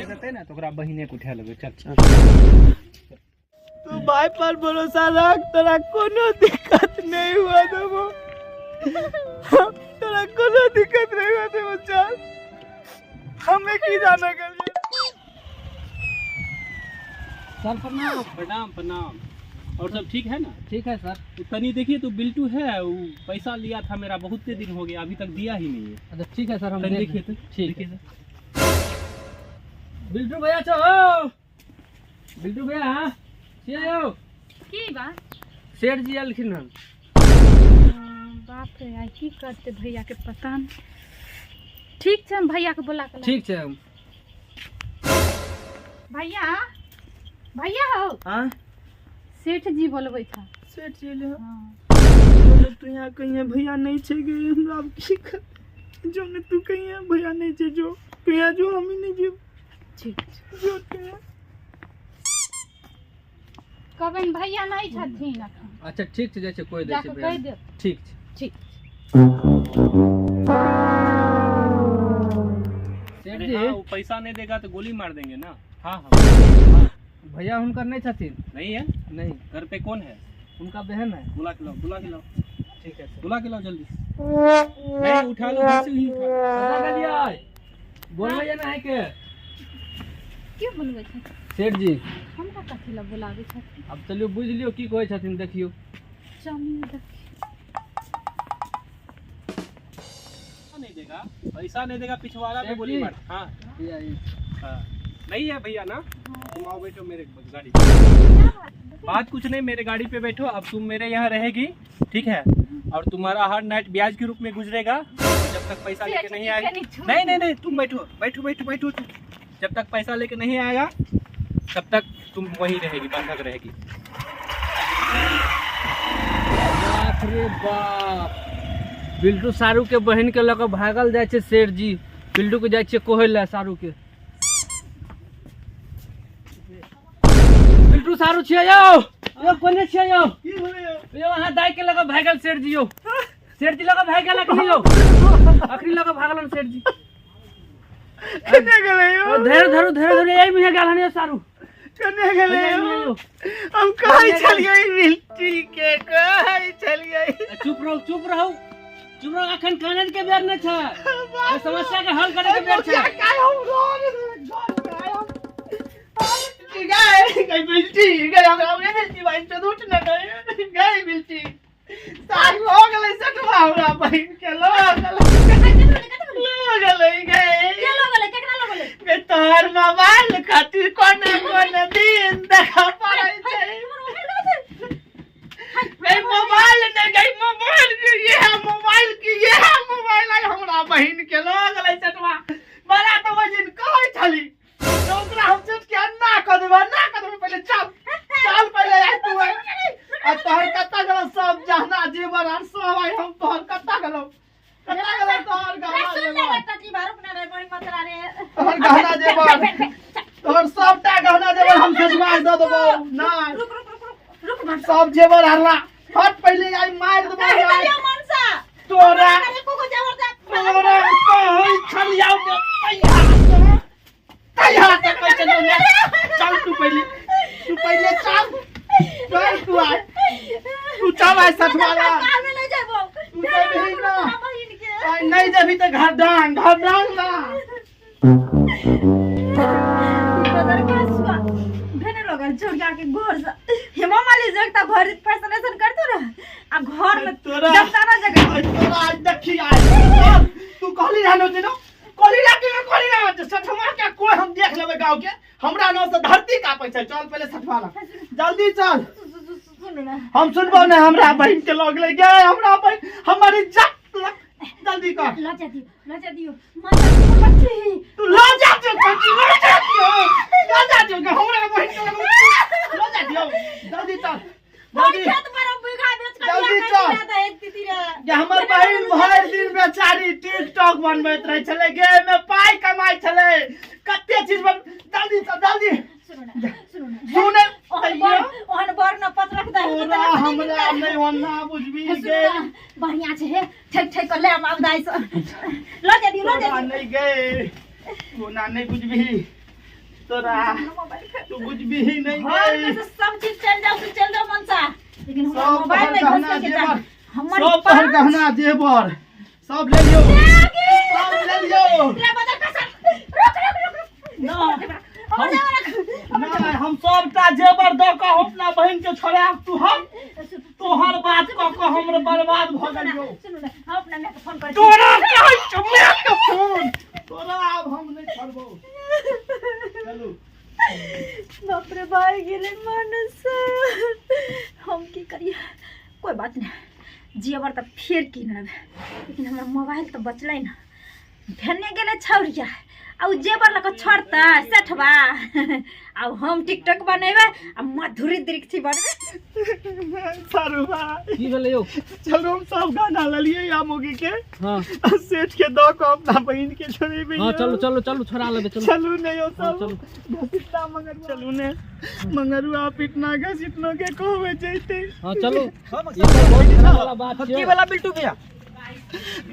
देते ना तो ओकरा बहिने के उठा लेबे। चल तू भाई पर भरोसा रख, तोरा कोनो दिक्कत नहीं हुआ देबो, तोरा कोनो दिक्कत नहीं हुआ देबो। चल हमें की जाना कर। सर प्रणाम। प्रणाम प्रणाम। और सब ठीक है ना? ठीक है सर। तो तनी देखिए तो बिल्टू है, वो पैसा लिया था मेरा, बहुत दिन हो गया, अभी तक दिया ही नहीं है। अच्छा ठीक है सर, हम देखिए तो। ठीक है सर। बिल्टू भैया छो, बिल्टू भैया हाँ छियो की बात? सेठ जी अलखिन हन। बाप रे यार की करते भैया के पता नहीं। ठीक है हम भैया के बोला के ठीक है। भैया भैया हो। हां सेठ जी बोलबे था। सेठ जी ले। हां तू यहाँ कहीं भैया नहीं छे गे, हमरा अब की कर। जो ने तू कहीं भैया नहीं छे, जो कहीं जो हम ही नहीं जीव। ठीक जो कहीं कबन भैया नहीं छथिन अखन। अच्छा ठीक है, जैसे कोई जाके कह दे। ठीक ठीक। सेठ अरे जी हाँ, वो पैसा नहीं देगा तो गोली मार देंगे ना। हाँ हाँ। भैया उनकर नहीं छथिन। नहीं है? नहीं, घर पे कौन है? उनका बहन है। बुला के लाओ, बुला के लाओ। ठीक है सर। बुला के लाओ जल्दी। नहीं उठा लो, घर से ही उठा लो। पता कर लिया बोलबे या नहीं के क्यों बोलबे छ? सेठ जी हमरा कथि ला बोलाबे छथिन? अब चलियो बुझ लियो की कहै छथिन, देखियो। चलिए देख। नहीं देगा, पैसा नहीं देगा, पिछवाड़ा में सेठ गोली जी। मार। हाँ हाँ। नहीं है भैया ना, तुम आओ बैठो मेरे गाड़ी पे। बात कुछ नहीं, मेरे गाड़ी पे बैठो। अब तुम मेरे यहाँ रहेगी, ठीक है? और तुम्हारा हर नाइट ब्याज के रूप में गुजरेगा जब तक पैसा लेके नहीं आएगा। नहीं नहीं नहीं, तुम बैठो बैठो बैठो बैठो तुम। जब तक पैसा लेके नहीं आएगा तब तक तुम वहीं रहेगी, बंधक रहेगी। बाप रे बाप, बिल्टू सारू के बहन के लग भागल जाय छै सेठ जी। बिल्टू के जाय छै कोहे ला सारू के। बिल्टू सारू छियै यौ, यो कोने छियै यौ? की होले यो वहां दाई के लग भागल सेठ जी यौ। सेठ जी लग भागल अखनी यौ, अखनी लग भागलन सेठ जी। कने गेले यो? धैर्य धरू धैर्य धरू, यही में गेल हन सारू। कने गेले यो? हम कहि छलियै मिल्टी के, कहि छलियै। चुप रहो चुप रहो चुप रहो, अखन कानन के बेर न छ, ए समस्या के हल करे के बेर छ। काय हम रोज गई मिल्टी गई, हमरा मिल्टी भाई से उठ न गई मिल्टी। साग हो गेलै सटवा, हमरा बहिन के लो गेलै गई। तोहर मोबाइल खातिर कोने कोने दिन देखा पड़ै छै। गई मोबाइल ने गई, मोबाइल के ये मोबाइल आई हमरा बहिन के लो गेलै सटवा। बड़ा तो वजन कहै छली तो ओकरा हम सोच के अन्ना क देबा, पहले चल पहले आइ तू। आ तोहर कत्ता गेलो सब जहना जेवर आर सब आई, हम तोहर कत्ता गेलो तोहर गहना जेवर तोहर सबटा गहना जेवर हम सजवा दे देबो ना। सब जेवर हरला हट, पहले आई मार देबो तोरा कहै छलियौ तैयार तक चल तू पहले चल तू आ तू चल आई सठवाला। तू जबही ना, आई नहीं जबही तो घर डांग ना। तोरा आज देखी आए तू कहली रहनो जे ना, कहली ना सठवा के कोई हम देख लेबे गांव के, हमरा नाम से धरती कापै छै। चल पहले सठवाला जल्दी चल। हम सुनबो ना, हमरा बहिन के लग ले गए, हमरा बहिन हमारी इज्जत जल्दी कर। लजा दियो तू लजा दियो हमरा बहिन के लजा दियो। जल्दी चल जल्दी जे हमर बहिन भर दिन बेचारी टिकटॉक बनबैत रहे छले, गे में पाई कमाई छले, कते चीज बन। जल्दी चल जल्दी सुने ओहन बर न पत्रक दे तोरा हमरा नहीं होना बुझबी गे। बढ़िया छे हे, ठक ठक कर ले अब दाई से। लजा दियो नहीं गे, कोना नहीं बुझबी। तोरा तू कुछ भी ही नहीं घर गई में से सब चीज चल जाओ मनसा, लेकिन हमारा सब मोबाइल नहीं गहना घुस के जेवर जाए। हमारी सब तोहर गहना जेवर सब ले लियो सब ले लियो तेरा बदल का सब रुक ना हम सबटा जेवर दऽ कऽ अपना बहन के छोड़ा तू हम तोहर बात कऽ कऽ हमर बर्बाद भऽ गेलियो। सुनो ना, हम अपना माँ के फोन कर तोरा कहै छौ मैं के फोन तोरा अब हम नहीं छोड़बो। चलू बाप रे भाई गेले मनसा, हम की करिए। कोई बात नहीं, जेवर तो फिर कीन लेबै, लेकिन हमारा मोबाइल तो बचलै ना। भेने गेले छौरिया आ जेवर लऽ कऽ छोड़तै सेठवा। अब हम टिकटॉक बनेबै आ माधुरी दीक्षित बनबै। सारू भाई की भेलै यौ? चलो हम सब गाना ललिए या मोगी के हाँ सेठ के दऽ कऽ अपना बहन के छोड़ेबै। हाँ चलो चलो चलो छोड़ा लेबै चलो। चलू ने यो हाँ, सब चलो। घसीटना मंगरुआ चलू ने मंगरुआ पिटना घसीटनो के कहबै जैते। हाँ चलो, ये तो बहुत खराब वाला बात की छै। वाला बिल्टू भैया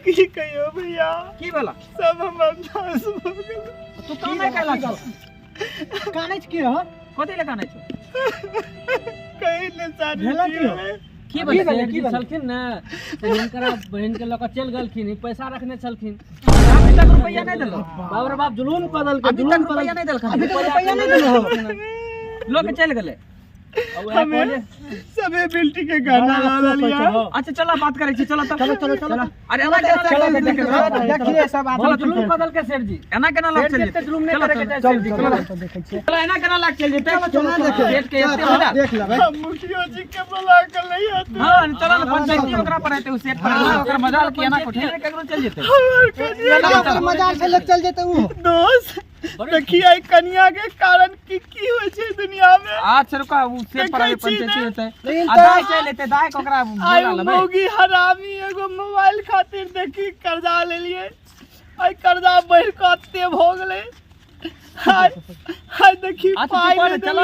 की कहियो भैया की वाला सब हमर नाश भऽ गेल। तू काने कैला चल काने छ की हो कथि ले काने छ कहीं ने सारी भेला की हो? की भेलै, भेलै? की भेलै? छलखिन ने तो हिनकरा बहन के लऽ कऽ चलि गेलखिन, ई पैसा रखने छलखिन। अभी तक रुपया नहीं देलो बाप रे बाप जुलूम बदल के अभी जुलूम तक रुपया नहीं देलखन अभी तक रुपया नहीं देलो। लोग चल गेले। हमें सबे बिल्टी के गाना ला लिया। अच्छा चलो बात करे छी, चलो तब चलो चलो चलो। अरे एना केना देखिए सब आप जुलूम बदल के सेठ जी, एना केना लाग चल जेते जुलूम नहीं करे के चाहे सेठ जी। चलो एना केना लाग चल जेते सेठ के एते मजा देख लेबै। हम मुखिया जी के बुला के लइया तू हां चलो ना पंचायती ओकरा पर रहते उ सेठ पर ओकर मजाल के एना कोठे केकरो चल जेते हमर कनिया मजाक से लग चल जेते उ दोस्त देखिए कन्या के कारण की होय छै दुनिया में। आज से रुका उ सेठ पर आवे पंचायती होते लेकिन दाय चल लेते दाय को ओकरा आई बोला लेबै। मोगी हरामी एगो मोबाइल खातिर देखी कर्जा ले लिए, आई कर्जा बढ़ के एते भ गेलै। हाय देखी पाई चलो ले चलो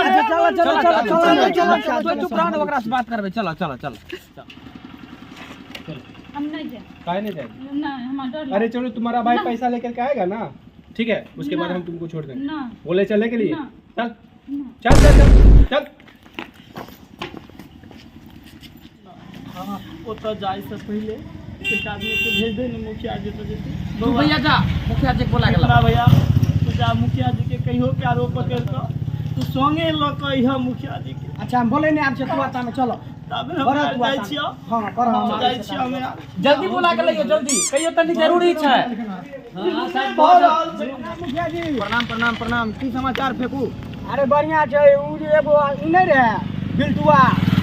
देलियै। चलो तो चुप रहो ओकरा से बात करबे। चलो चलो चलो हम नहीं जाए काहे नहीं जाए? ना, हमारा डर अरे चलो तुम्हारा भाई पैसा लेकर के आएगा ना, ठीक है, उसके बाद हम तुमको छोड़ देंगे। ना बोले चलने के लिए ना। चल चल चल चल चल। हां ओतऽ जाय से पहले एक आदमी के भेज दे ने मुखिया जी तो जेते। तू भैया जा मुखिया जी को बोला गेला। ना भैया तू जा मुखिया जी के कहियो प्यारो पकड़ के तू संगे ल के इहा मुखिया जी के। अच्छा हम बोले ने आब से तू आता में चलो। तब हम जाय छियो। हां पर हम जाय छियो हमें जल्दी बुला के लइयो जल्दी कहियो तनी जरूरी छै। हां साहब मुखिया जी प्रणाम प्रणाम प्रणाम। की समाचार फेकू? अरे बढ़िया छै। उ जे एगो इ नहीं रहे बिल्टुआ,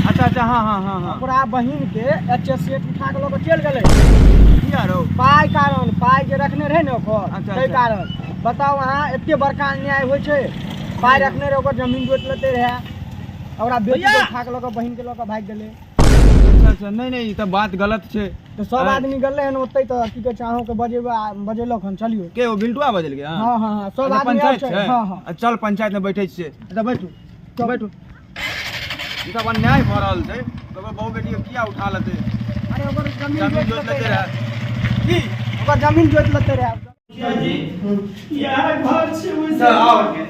अच्छा अच्छा हां हां हां हां ओकरा बहिन के एचएस उठा के लोग चल गेलै। किया रो? पाई कारण पाई जे रखने रहे ने ओकर अच्छा, तै अच्छा। कारण बताओ अहाँ एते बड़का अन्याय होइ छै। पाई रखने रहे ओकर जमीन जोत लेते रहे, ओकरा बेटी के उठा के लोग बहिन के लोग भाग गेलै। अच्छा अच्छा नहीं नहीं ई त बात गलत छै। तो सब आदमी गेलै हन ओतै त की कहै छै अहाँ के बजेलक हन चलियो। के ओ बिल्टुआ बजल गया? हां हां हां सब आदमी पंचायत छै। छै। हां हां चल पंचायत में बैठे छियै। अच्छा बैठू तो बैठू। ई सब अन्याय भ रहल छै, ओकर बहू बेटी के किया उठा लेते? अरे ओकर जमीन जमीन जोत लेते रहे की? ओकर जमीन जोत लेते रहे। मुखिया जी यार घर से सर आओ के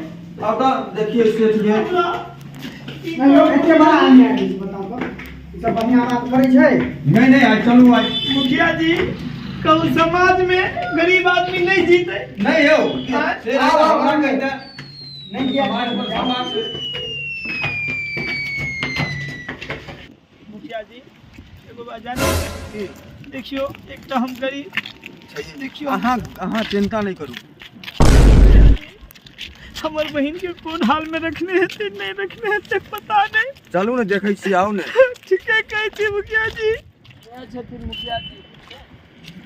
अब तो देखिए सेठ जी नहीं हो एते बड़ा अन्याय है, बताओ तो ई सब बढ़िया बात करै छै। नहीं नहीं आज चलू आज मुखिया जी कल समाज में गरीब आदमी नहीं जीते। नहीं हो हाँ? आओ आओ कहता नहीं किया हमारे पर समाज से मुखिया जी एगो बात जानी देखियो एक तो हम गरीब देखियो अहाँ चिंता नहीं करू। हमर बहन के कोन हाल में रखने हेते नहीं रखने हेते पता नहीं। चलू ने देखै छी आओ ने। ठीक है कहै छी मुखिया जी। छथिन मुखिया जी।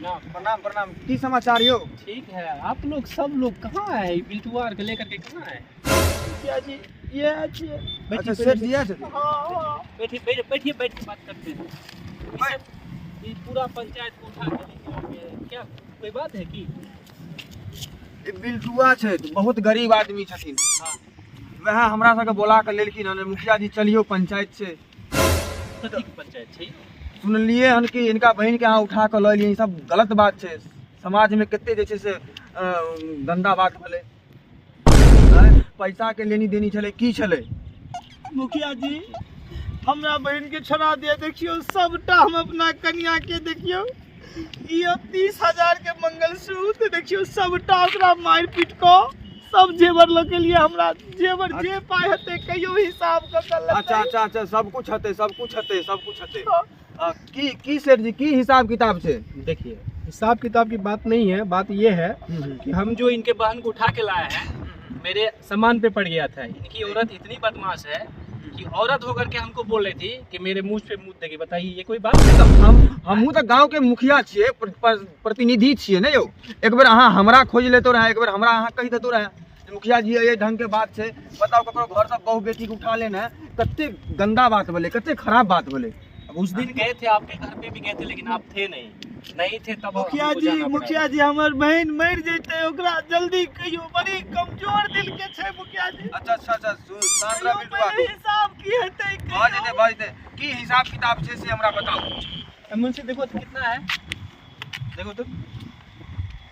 ना प्रणाम प्रणाम। की समाचार यो? ठीक है, आप लोग सब लोग कहाँ है? बिल्टुआ के लेकर के कहाँ है? मुखिया जी ये अच्छे अच्छा सेठ जी है। हाँ बैठिए बैठिए बैठिए बैठिए बात करते हैं। ये पूरा पंचायत को उठा के लेके आए। क्या कोई बात है कि? ई बिल्टुआ छै, बहुत गरीब आदमी छथिन। हाँ वह हमरा सबके बोला के लेलखिन हन मुखिया जी चलियो पंचायत से। कथी के पंचायत छै? सुनलिए हन कि इनका बहन के यहाँ उठा के लऽ लिए, ई सब गलत बात छै। समाज में कते जे छै से गंदा बात भेलै। पैसा के लेनी देनी छले की छले? मुखिया जी हमरा बहन के छोड़ा दिया, देखियो सबटा हम अपना कन्या के देखियो, ये 30,000 के मंगलसूत्र देखियो, सबटा ओकरा मार पीट को सब जेवर लो के लिए हमरा जेवर जे पाए हते कहियो हिसाब क कर लेते। अच्छा सब कुछ हते। की सेठ जी की हिसाब किताब छे? देखिए हिसाब किताब की बात नहीं है, बात ये है कि हम जो इनके बहन को उठा के लाए हैं मेरे सामान पे पड़ गया था। इनकी औरत इतनी बदमाश है कि औरत होकर के हमको बोल रही थी कि मेरे मुंह पे मुंह देगी। बताइए ये कोई बात है? हमहू तो गांव के मुखिया छिए, प्रतिनिधि छिए ने यो। एक बार अहाँ हमरा खोज लेतो रहे, एक बार हमरा अहाँ कह देतो रहे मुखिया जी ये ढंग के बात छे। बताओ ककरो घर से बहू बेटी के उठा लेना कते गंदा बात बोले, कते खराब बात बोले। उस दिन गए थे आपके घर पे भी गए थे, लेकिन आप थे नहीं थे तब मुखिया जी हमर बहन मर जैते, ओकरा जल्दी कहियो, बड़ी कमजोर दिल के छे मुखिया जी। अच्छा सांद्रा बिल्टुआ तू हिसाब की हेते बाजते की हिसाब किताब छे से हमरा बताओ। मुंशी देखो तो कितना है, देखो तो।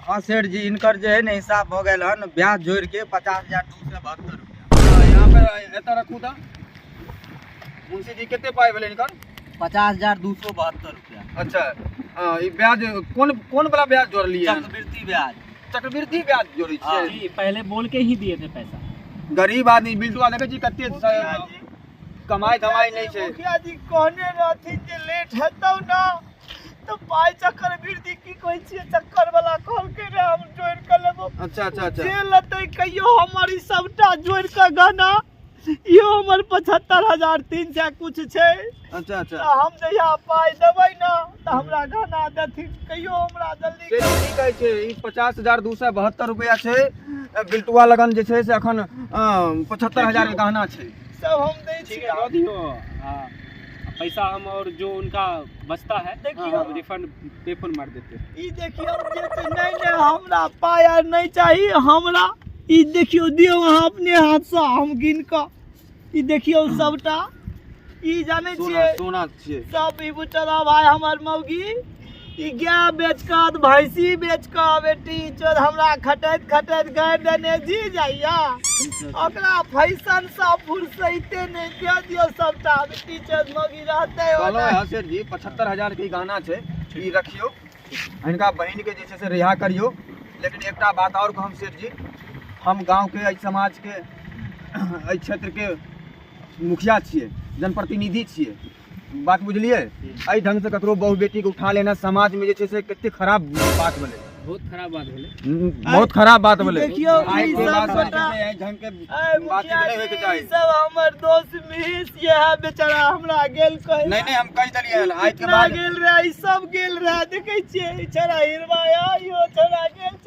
हाँ सेठ जी इनकर जो है ना हिसाब हो गए हन, ब्याज जोड़ के 50,272 रुपया। यहाँ पे एता रखू था मुंशी जी कितने पाए बोले इनकर? 50,272 रुपया। अच्छा ये ब्याज कौन वाला ब्याज जोड़ लिए? चक्रवृद्धि ब्याज जोड़ी छे। जी पहले बोल के ही दिए थे पैसा। गरीब आदमी बिल्टुआ देखे जी कते कमाई धमाई नहीं छे। मुखिया जी कहने रहथिन जे लेट हेतौ ना तो पाई चक्रवृद्धि की कोई छिए, चक्कर वाला कॉल के रे हम जोड़ के लेबो। अच्छा जे लते कहियो हमारी सबटा जोड़ के गहना यो हमर 75,300 कुछ छे। अच्छा हम जहिया पाई देबै ना त हमरा गहना देथिन, कहियो हमरा जल्दी से की कहै छै ई 50,272 रुपया छै। बिल्टुआ लगन जे छै से अखन 75,000 के गहना छै। सब हम दै छी। ठीक है दियो पैसा हम, और जो उनका बचता है रिफंड पे फोन मार देते हैं। ई देखियो जे तो नहीं हमरा पाया नहीं चाहिए, हमरा ई देखियो दियो अहाँ अपने हाथ से हम गिन के ई देखियो सबटा ई जाने छिए सोना छिए सब। ई बुचरा भाई हमर मौगी ई गाय बेच के भैंसी बेच के बेटी चोद हमरा खटैत गाय देने जी जाइया, ओकरा फैशन सा फुर्सते नहीं दे दियो सबटा बेटी चोद मौगी रहते बोलो सेठ जी 75,000 के गहना छै, ई रखियो इनका बहन के जे छै से रिहा करियो। लेकिन एकटा बात और कहम सेठ जी, हम गांव के समाज के क्षेत्र के मुखिया छिए, जनप्रतिनिधि छिए, बात बुझलिए। एहि ढंग से ककरो बहू बेटी के उठा लेना समाज में जे छै से कते खराब बात बोले, बहुत खराब बात बोले, बहुत खराब बात बोले। देखियो आई के बाद सबटा एहि ढंग के बात नहीं होय के चाही। सब हमर दोस्त मिहिस ये है बेचारा हमरा गेल कहे नहीं हम कह दलिए आई के कितना बाद गेल रहे, ई सब गेल रहे, देखे छिए छोरा हिरवाया यो छोरा गेल छ,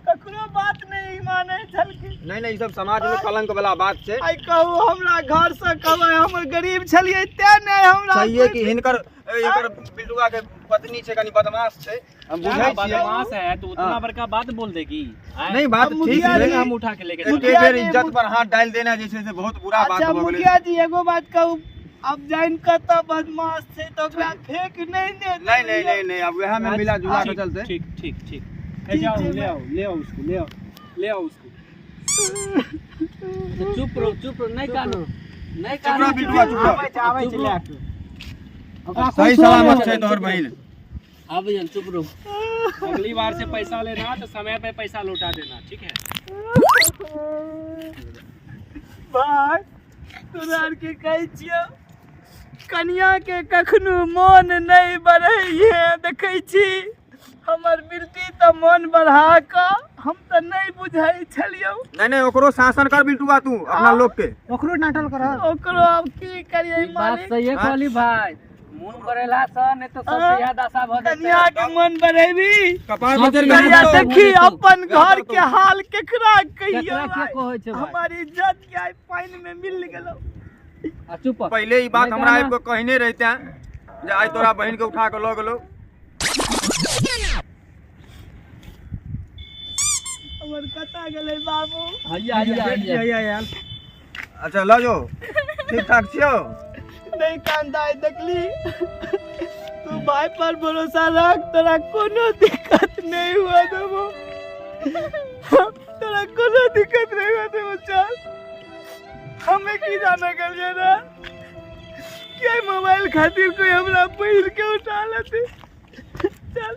ककरो बात नहीं माने छलखिन। नहीं सब समाज में कलंक वाला बात छै। आई कहू हमरा घर से कहबै हम गरीब छलिए ते नहीं हमरा चाहिए कि हिनकर एकर बिल्टुआ के पत्नी छै कनी बदमाश छै, हम बुझै छियै। बदमाश है तो उतना बड़का बात बोल देगी। नहीं बात ठीक है, हम उठा के लेके एके बेर इज्जत पर हाथ डाल देना जे छै से बहुत बुरा बात अच्छा हो गेलै। मुखिया जी एगो बात कहू, अब जान के तो बदमाश छै तो ओकरा फेंक नहीं दे। नहीं अब वह में मिला जुला के चलते। ठीक जाओ ले आओ उसको। चुप रहो नहीं कानो बिल्टुआ चुप रहो। सही सलामत छै तोहर बहिन। अब चुप रहो। अगली बार से पैसा लेना तो समय पे पैसा लौटा देना, ठीक है? भाई तोरा के कहै छियो कन्या के कखनो मन नहीं बढ़ैये, देखै छी हमर बिल्टी त मन बढ़ा के हम त नहीं बुझाई छलियो। नहीं ओकरो शासन कर बिल्टुआ तू अपना लोग के, ओकरो नाटल कर, ओकरो अब की करियै बात मालिक। सही है कहली भाई, मन करेला सा नहीं तो सबसे याद आशा भ जाते। कन्या के मन बढ़ेबी कपार सब बदल कन्या गया। देखी अपन घर के हाल केकरा कहियो, केकरा के कहै छै भाई? हमारी इज्जत के आइ पानी में मिल गेलो। चुप पहले ई बात हमरा आबि के कहने रहते हैं जे आई तोरा बहन के उठा के ल गेलो। हमर कता गेलै बाबू। हैया अच्छा ल जो ठीक ठाक छियो। नहीं कांदाई देखली तू भाई पर भरोसा रख, तोरा कोनो दिक्कत नहीं हुआ देबो, तोरा कोनो दिक्कत नहीं हुआ देबो। चल हमें की जाना कर ना क्या मोबाइल खातिर कोई हमरा बहिन के उठा लेते। चल